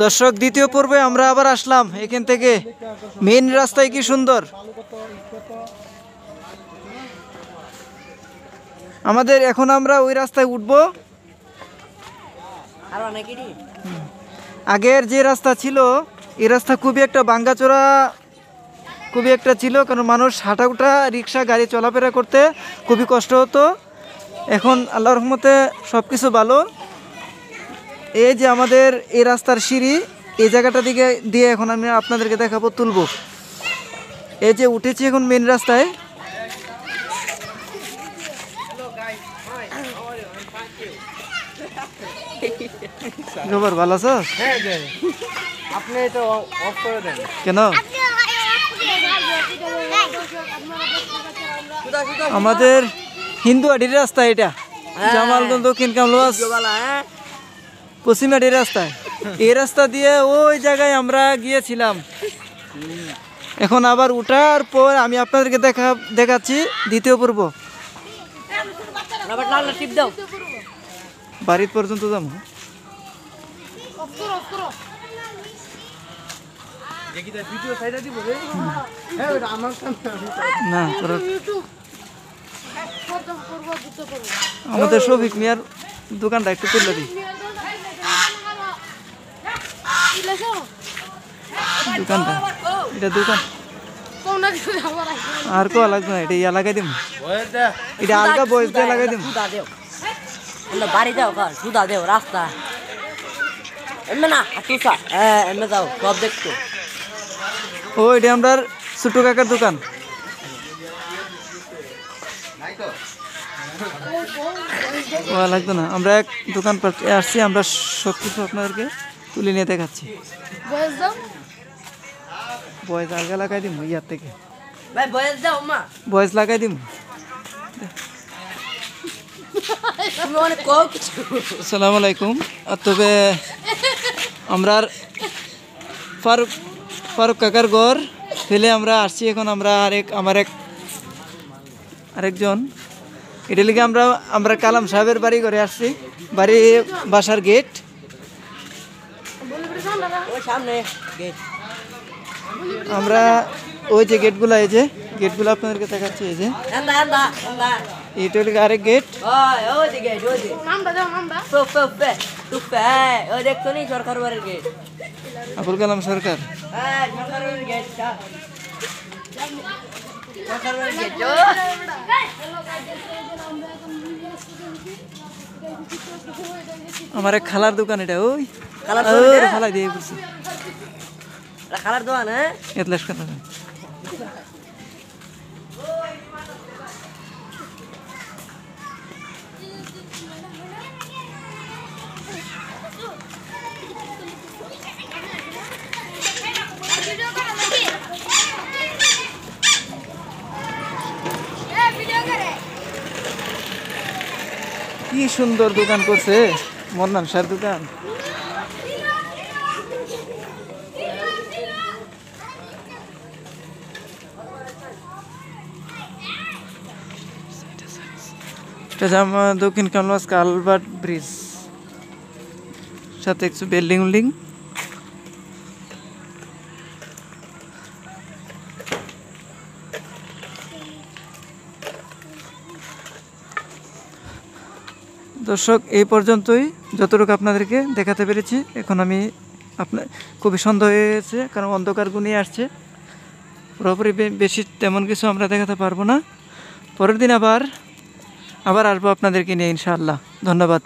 দর্শক, দ্বিতীয় পর্বে আমরা আবার আসলাম। এখান থেকে মেইন রাস্তায় কি সুন্দর। আমাদের এখন আমরা ওই রাস্তায় উঠবো। আগের যে রাস্তা ছিল এই রাস্তা খুবই একটা ভাঙ্গাচোরা খুবই একটা ছিল, কারণ মানুষ হাঁটা উঠা রিক্সা গাড়ি চলাফেরা করতে খুবই কষ্ট হতো। এখন আল্লাহর রহমতে সব কিছু ভালো। এই যে আমাদের এই রাস্তার সিঁড়ি, এই জায়গাটা দিয়ে এখন আমি আপনাদেরকে দেখাবো, তুলবো। এই যে উঠেছি এখন মেন রাস্তায়। খবর ভালো আছো? আপনি এটা অফ করে দেন কেন? আমাদের হিন্দুয়াটির রাস্তা এটা, জামালগঞ্জ দক্ষিণ কামরুয়াজ পশ্চিমাটির রাস্তায়। এই রাস্তা দিয়ে ওই জায়গায় আমরা গিয়েছিলাম। এখন আবার উঠার পর আমি আপনাদেরকে দেখাচ্ছি দ্বিতীয় পর্ব। বাড়ির পর্যন্ত যাবো না। আমাদের শফিক মিয়ার দোকানটা একটু তুলে দিই। দোকানটা এটা দোকান আর কোয়া লাগবে না, এটা ইয়া লাগাই দিম, এটা আলগা বয়স দিয়ে লাগাই দিম। বাড়ি যাও সুদা দেও রাস্তা এমনি না তুষা এমনি যাও সব দেখতো। ও এটা আমরা ছোট্ট কাকার দোকান। ও লাগতো না, আমরা এক দোকান আসছি, আমরা সব কিছু আপনাদেরকে তুলে নিয়ে দেখাচ্ছি। বয়স আলগা লাগাই দিম ইয়ার থেকে, বয়স লাগাই দিম। আসসালামু আলাইকুম। তবে আমরা ফারুক কাকার ঘর ফেলে আমরা আসছি। এখন আমরা আরেকজন এটা লিগে আমরা কালাম সাহেবের বাড়ি ঘরে আসছি। বাসার গেট আমরা ওই যে গেটগুলা, এই যে গেটগুলো আপনাদেরকে দেখাচ্ছি। এই যে এটা হলো আরেক গেট। আবুল কালাম সরকার। আমার এক খালার দোকান এটা, ওই খালা দিয়ে করছি খালার দোকান। হ্যাঁ এতলাস খালা। কি সুন্দর দোকান করছে মন্নান শাহর দোকান। দক্ষিণ কামরুয়াজ কালভার্ট ব্রিজ সাথে একটু বিল্ডিং। দর্শক, এই পর্যন্তই যতটুকু আপনাদেরকে দেখাতে পেরেছি। এখন আমি খুবই সন্দেহ হয়েছে, কারণ অন্ধকার গুনিয়ে আসছে। পুরোপুরি বেশি তেমন কিছু আমরা দেখাতে পারবো না। পরের দিন আবার আসবো আপনাদেরকে নিয়ে ইনশাআল্লাহ। ধন্যবাদ।